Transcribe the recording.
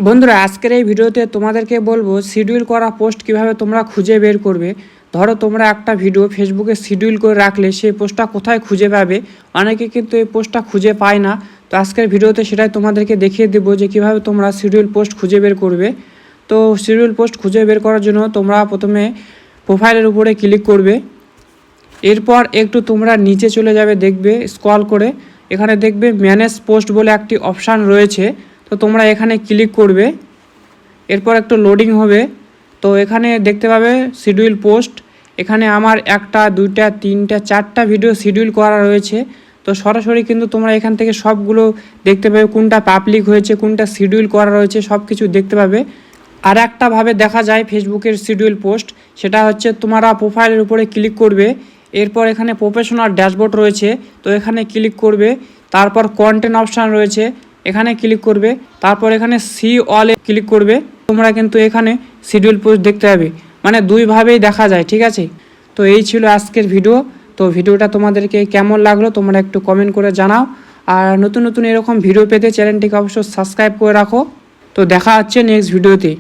বন্ধুরা, আজকের এই ভিডিওতে তোমাদেরকে বলবো শিডিউল করা পোস্ট কিভাবে তোমরা খুঁজে বের করবে। ধরো তোমরা একটা ভিডিও ফেসবুকে শিডিউল করে রাখলে সেই পোস্টটা কোথায় খুঁজে পাবে। অনেকে কিন্তু এই পোস্টটা খুঁজে পায় না। তো আজকের ভিডিওতে সেটাই তোমাদেরকে দেখিয়ে দেবো যে কিভাবে তোমরা শিডিউল পোস্ট খুঁজে বের করবে। তো শিডিউল পোস্ট খুঁজে বের করার জন্য তোমরা প্রথমে প্রোফাইলের উপরে ক্লিক করবে। এরপর একটু তোমরা নিচে চলে যাবে, দেখবে স্ক্রল করে এখানে দেখবে ম্যানেজ পোস্ট বলে একটি অপশান রয়েছে। তো তোমরা এখানে ক্লিক করবে। এরপর একটু লোডিং হবে। তো এখানে দেখতে পাবে শিডিউল পোস্ট। এখানে আমার একটা দুইটা তিনটা চারটা ভিডিও শিডিউল করা রয়েছে। তো সরাসরি কিন্তু তোমরা এখান থেকে সবগুলো দেখতে পাবে, কোনটা পাবলিক হয়েছে কোনটা শিডিউল করা রয়েছে সব কিছু দেখতে পাবে। আর একটাভাবে দেখা যায় ফেসবুকের শিডিউল পোস্ট, সেটা হচ্ছে তোমরা প্রোফাইলের উপরে ক্লিক করবে। এরপর এখানে প্রফেশনাল ড্যাশবোর্ড রয়েছে, তো এখানে ক্লিক করবে। তারপর কন্টেন্ট অপশান রয়েছে, এখানে ক্লিক করবে। তারপর এখানে সি অলে ক্লিক করবে। তোমরা কিন্তু এখানে শিডিউল পোস্ট দেখতে পাবে, মানে দুইভাবেই দেখা যায়, ঠিক আছে। তো এই ছিল আজকের ভিডিও। তো ভিডিওটা তোমাদেরকে কেমন লাগলো তোমরা একটু কমেন্ট করে জানাও। আর নতুন নতুন এরকম ভিডিও পেতে চ্যানেলটিকে অবশ্যই সাবস্ক্রাইব করে রাখো। তো দেখা হচ্ছে নেক্সট ভিডিওতে।